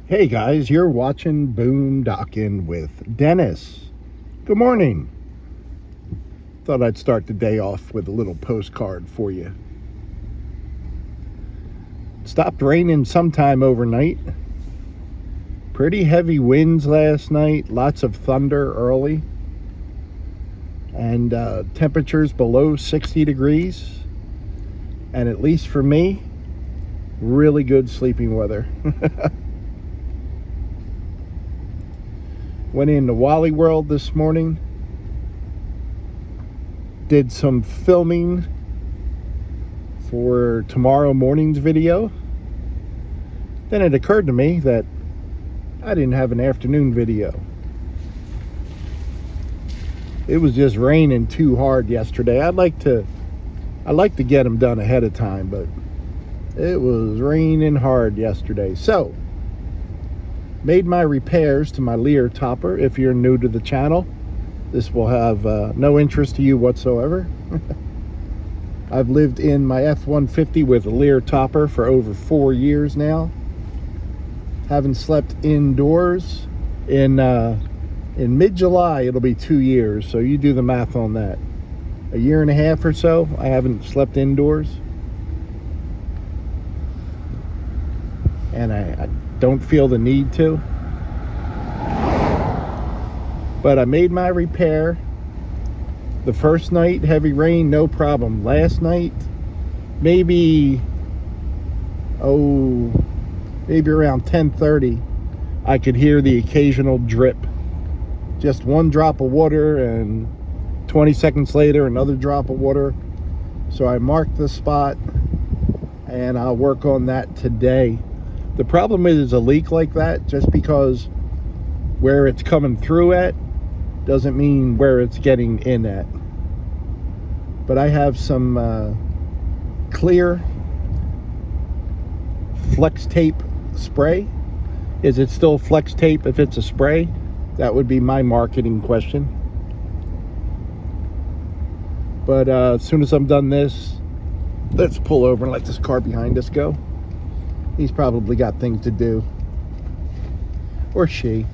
Hey guys, you're watching Boondocking with Dennis. Good morning. Thought I'd start the day off with a little postcard for you. It stopped raining sometime overnight. Pretty heavy winds last night, lots of thunder early, and temperatures below 60 degrees. And at least for me, really good sleeping weather. Went into Wally World this morning. Did some filming for tomorrow morning's video. Then it occurred to me that I didn't have an afternoon video. It was just raining too hard yesterday. I'd like to get them done ahead of time, but it was raining hard yesterday. So made my repairs to my Lear topper. If you're new to the channel, this will have no interest to you whatsoever. I've lived in my F-150 with a Lear topper for over 4 years now. Haven't slept indoors in mid-July. It'll be 2 years, so you do the math on that. A year and a half or so I haven't slept indoors, and I don't feel the need to. But I made my repair. The first night, heavy rain, no problem. Last night, maybe around 10:30, I could hear the occasional drip. Just one drop of water, and 20 seconds later, another drop of water. So I marked the spot, and I'll work on that today. The problem is a leak like that, just because where it's coming through at doesn't mean where it's getting in at. But I have some clear flex tape spray. Is it still flex tape if it's a spray? That would be my marketing question. But as soon as I'm done this, let's pull over and let this car behind us go. He's probably got things to do. Or she.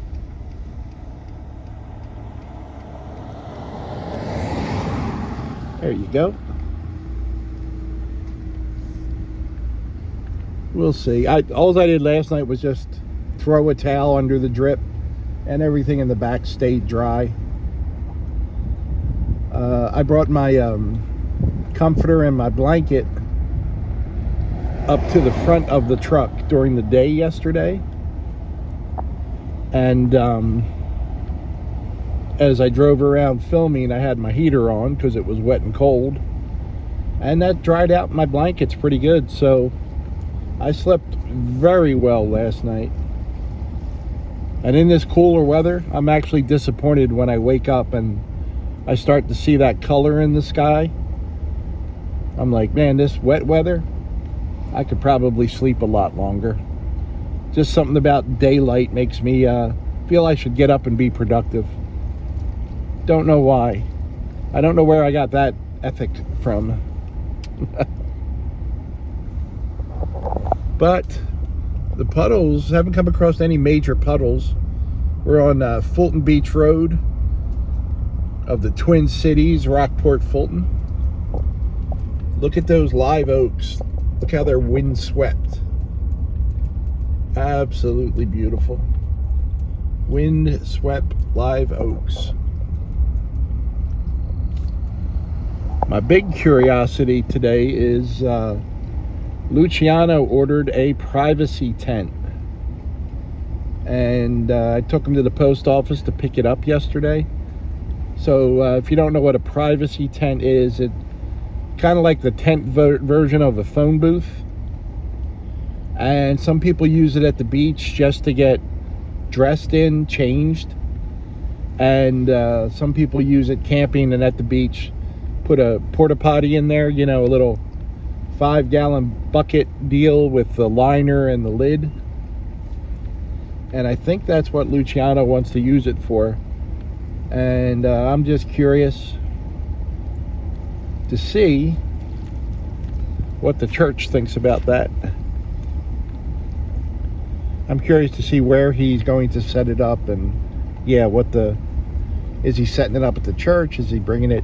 There you go. We'll see. All I did last night was just throw a towel under the drip, and everything in the back stayed dry. I brought my comforter and my blanket up to the front of the truck during the day yesterday, and as I drove around filming, I had my heater on because it was wet and cold, and that dried out my blankets pretty good. So I slept very well last night. And in this cooler weather, I'm actually disappointed when I wake up and I start to see that color in the sky. I'm like, man, this wet weather, I could probably sleep a lot longer. Just something about daylight makes me feel I should get up and be productive. Don't know why. I don't know where I got that ethic from. But the puddles, haven't come across any major puddles. We're on Fulton Beach Road of the Twin Cities, Rockport, Fulton. Look at those live oaks. Look how they're windswept. Absolutely beautiful. Windswept live oaks. My big curiosity today is Luciano ordered a privacy tent. And I took him to the post office to pick it up yesterday. So if you don't know what a privacy tent is, it's kind of like the tent version of a phone booth. And some people use it at the beach just to get dressed in, changed. And some people use it camping and at the beach. Put a porta potty in there, you know, a little 5-gallon bucket deal with the liner and the lid. And I think that's what Luciano wants to use it for. And I'm just curious to see what the church thinks about that. I'm curious to see where he's going to set it up, and yeah, is he setting it up at the church? Is he bringing it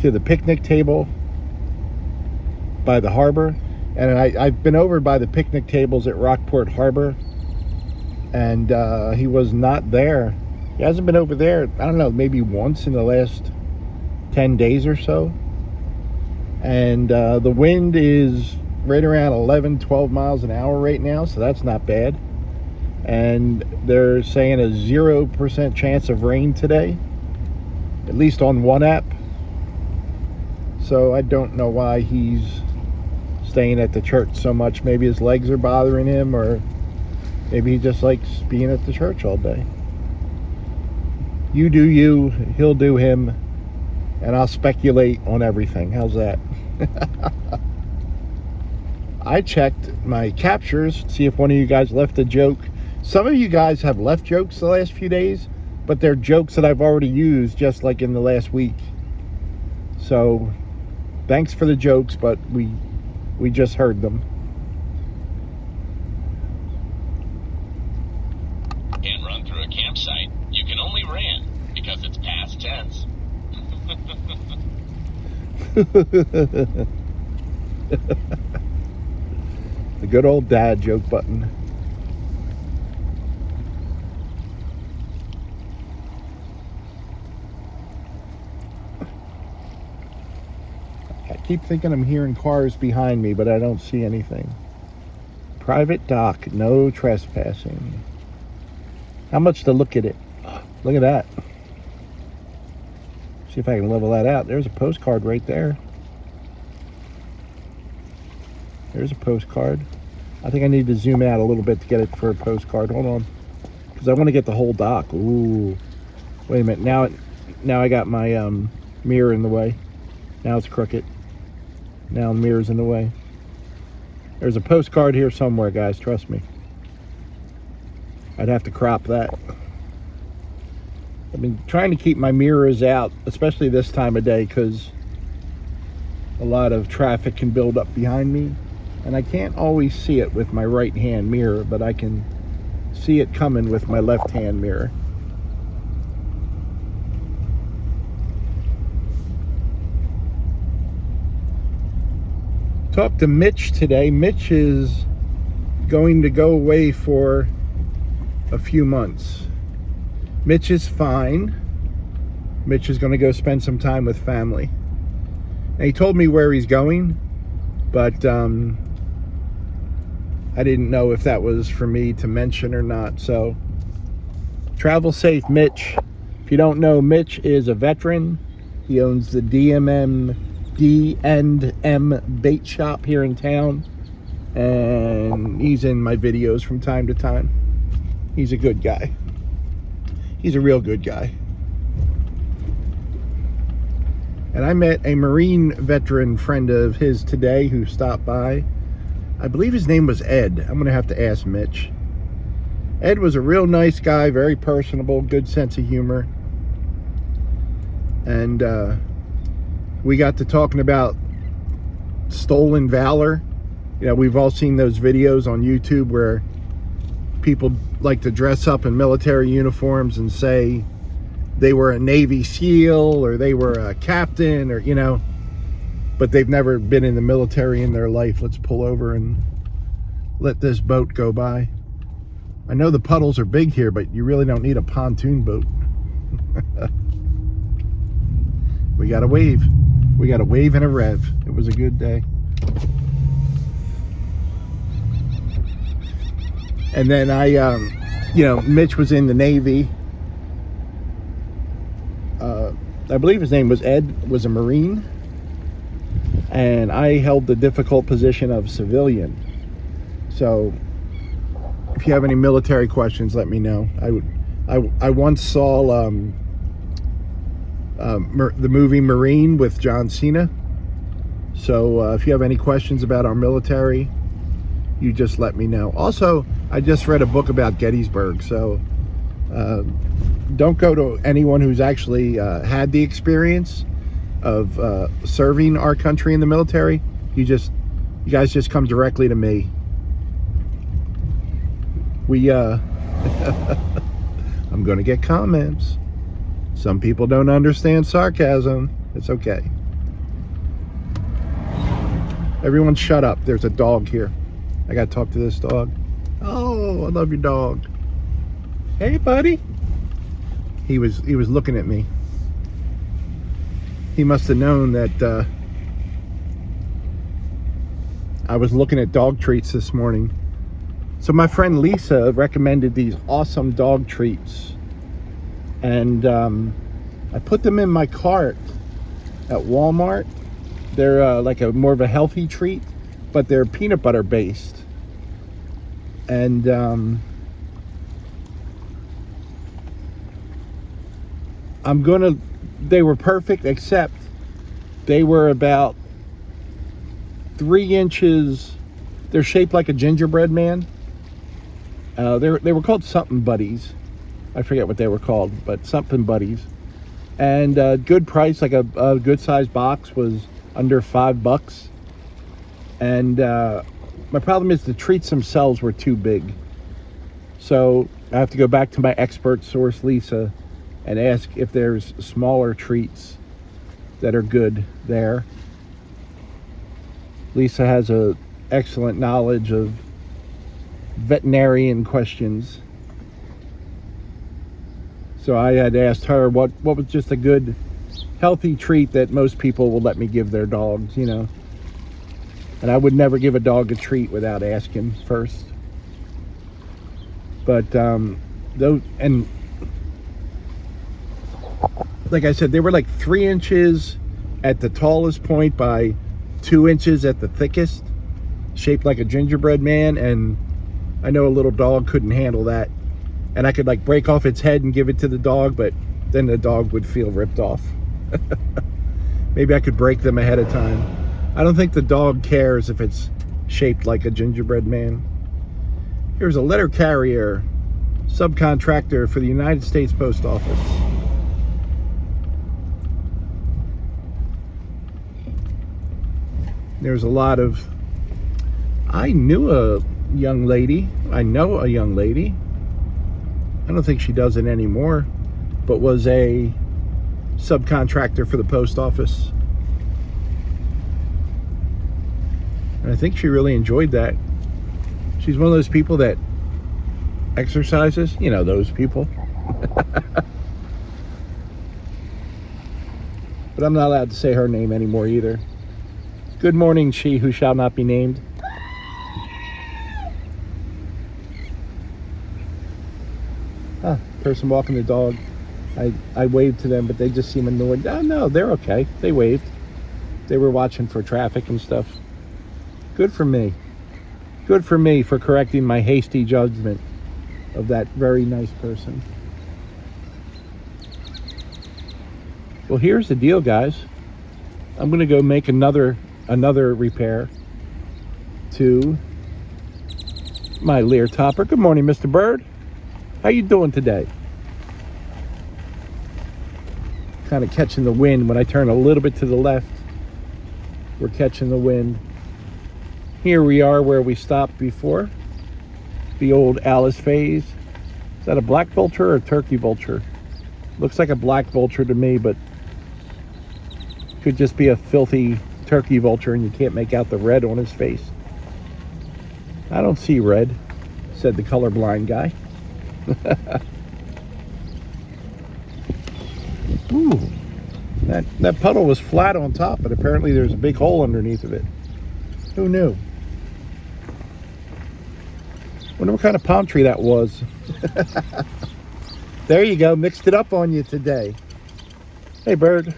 to the picnic table by the harbor? And I've been over by the picnic tables at Rockport Harbor, and he was not there. He hasn't been over there, I don't know, maybe once in the last 10 days or so. And the wind is right around 11, 12 miles an hour right now, so that's not bad. And they're saying a 0% chance of rain today, at least on one app. So I don't know why he's staying at the church so much. Maybe his legs are bothering him, or maybe he just likes being at the church all day. You do you, he'll do him, and I'll speculate on everything. How's that? I checked my captures to see if one of you guys left a joke. Some of you guys have left jokes the last few days, but they're jokes that I've already used just like in the last week. So thanks for the jokes, but we just heard them. Can't run through a campsite. You can only ran because it's past tense. The good old dad joke button. I keep thinking I'm hearing cars behind me, but I don't see anything. Private dock, no trespassing. How much to look at it? Look at that. See if I can level that out. There's a postcard right there. There's a postcard. I think I need to zoom out a little bit to get it for a postcard. Hold on. Because I want to get the whole dock. Ooh. Wait a minute. Now I got my mirror in the way. Now it's crooked. Now the mirror's in the way. There's a postcard here somewhere, guys. Trust me. I'd have to crop that. I've been trying to keep my mirrors out, especially this time of day, because a lot of traffic can build up behind me. And I can't always see it with my right hand mirror, but I can see it coming with my left hand mirror. Talked to Mitch today. Mitch is going to go away for a few months. Mitch is fine. Mitch is going to go spend some time with family. And he told me where he's going, but I didn't know if that was for me to mention or not. So travel safe, Mitch. If you don't know, Mitch is a veteran. He owns the D&M bait shop here in town, and he's in my videos from time to time. He's a good guy. He's a real good guy. And I met a Marine veteran friend of his today who stopped by. I believe his name was Ed. I'm going to have to ask Mitch. Ed was a real nice guy, very personable, good sense of humor. And we got to talking about stolen valor. You know, we've all seen those videos on YouTube where people like to dress up in military uniforms and say they were a Navy SEAL or they were a captain, or, you know, but they've never been in the military in their life. Let's pull over and let this boat go by. I know the puddles are big here, but you really don't need a pontoon boat. We got a wave. We got a wave and a rev. It was a good day. And then Mitch was in the Navy. I believe his name was Ed, was a Marine. And I held the difficult position of civilian. So if you have any military questions, let me know. I once saw the movie Marine with John Cena. So if you have any questions about our military, you just let me know. Also, I just read a book about Gettysburg, so don't go to anyone who's actually had the experience of serving our country in the military. You guys just come directly to me. We, I'm going to get comments. Some people don't understand sarcasm. It's okay. Everyone shut up. There's a dog here. I got to talk to this dog. Oh, I love your dog. Hey, buddy. He was looking at me. He must have known that I was looking at dog treats this morning. So my friend Lisa recommended these awesome dog treats. And I put them in my cart at Walmart. They're like a more of a healthy treat, but they're peanut butter based. And they were perfect, except they were about 3 inches. They're shaped like a gingerbread man. They were called something buddies. I forget what they were called, but something buddies. And good price, like a good size box was under $5. And my problem is the treats themselves were too big. So I have to go back to my expert source, Lisa, and ask if there's smaller treats that are good there. Lisa has a excellent knowledge of veterinarian questions. So I had asked her what was just a good healthy treat that most people will let me give their dogs, you know. And I would never give a dog a treat without asking first. But those, and like I said, they were like 3 inches at the tallest point by 2 inches at the thickest, shaped like a gingerbread man. And I know a little dog couldn't handle that. And I could like break off its head and give it to the dog, but then the dog would feel ripped off. Maybe I could break them ahead of time. I don't think the dog cares if it's shaped like a gingerbread man. Here's a letter carrier, subcontractor for the United States Post Office. There's a lot of... I knew a young lady. I know a young lady. I don't think she does it anymore, but was a subcontractor for the post office. And I think she really enjoyed that. She's one of those people that exercises, you know, those people. But I'm not allowed to say her name anymore either. Good morning, she who shall not be named. Person walking the dog. I waved to them, but they just seem annoyed. Oh, no, they're okay. They waved. They were watching for traffic and stuff. Good for me. Good for me for correcting my hasty judgment of that very nice person. Well, here's the deal, guys. I'm going to go make another repair to my Lear topper. Good morning, Mr. Bird. How you doing today? Kind of catching the wind. When I turn a little bit to the left, we're catching the wind. Here we are where we stopped before. The old Alice phase. Is that a black vulture or a turkey vulture? Looks like a black vulture to me, but could just be a filthy turkey vulture and you can't make out the red on his face. I don't see red, said the colorblind guy. Ooh, that puddle was flat on top, but apparently there's a big hole underneath of it. Who knew? Wonder what kind of palm tree that was. There you go, mixed it up on you today. Hey, bird.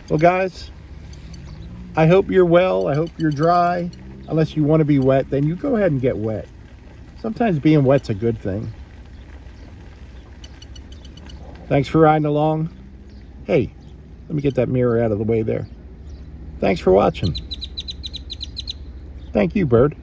Well, guys, I hope you're well. I hope you're dry. Unless you want to be wet, then you go ahead and get wet. Sometimes being wet's a good thing. Thanks for riding along. Hey, let me get that mirror out of the way there. Thanks for watching. Thank you, bird.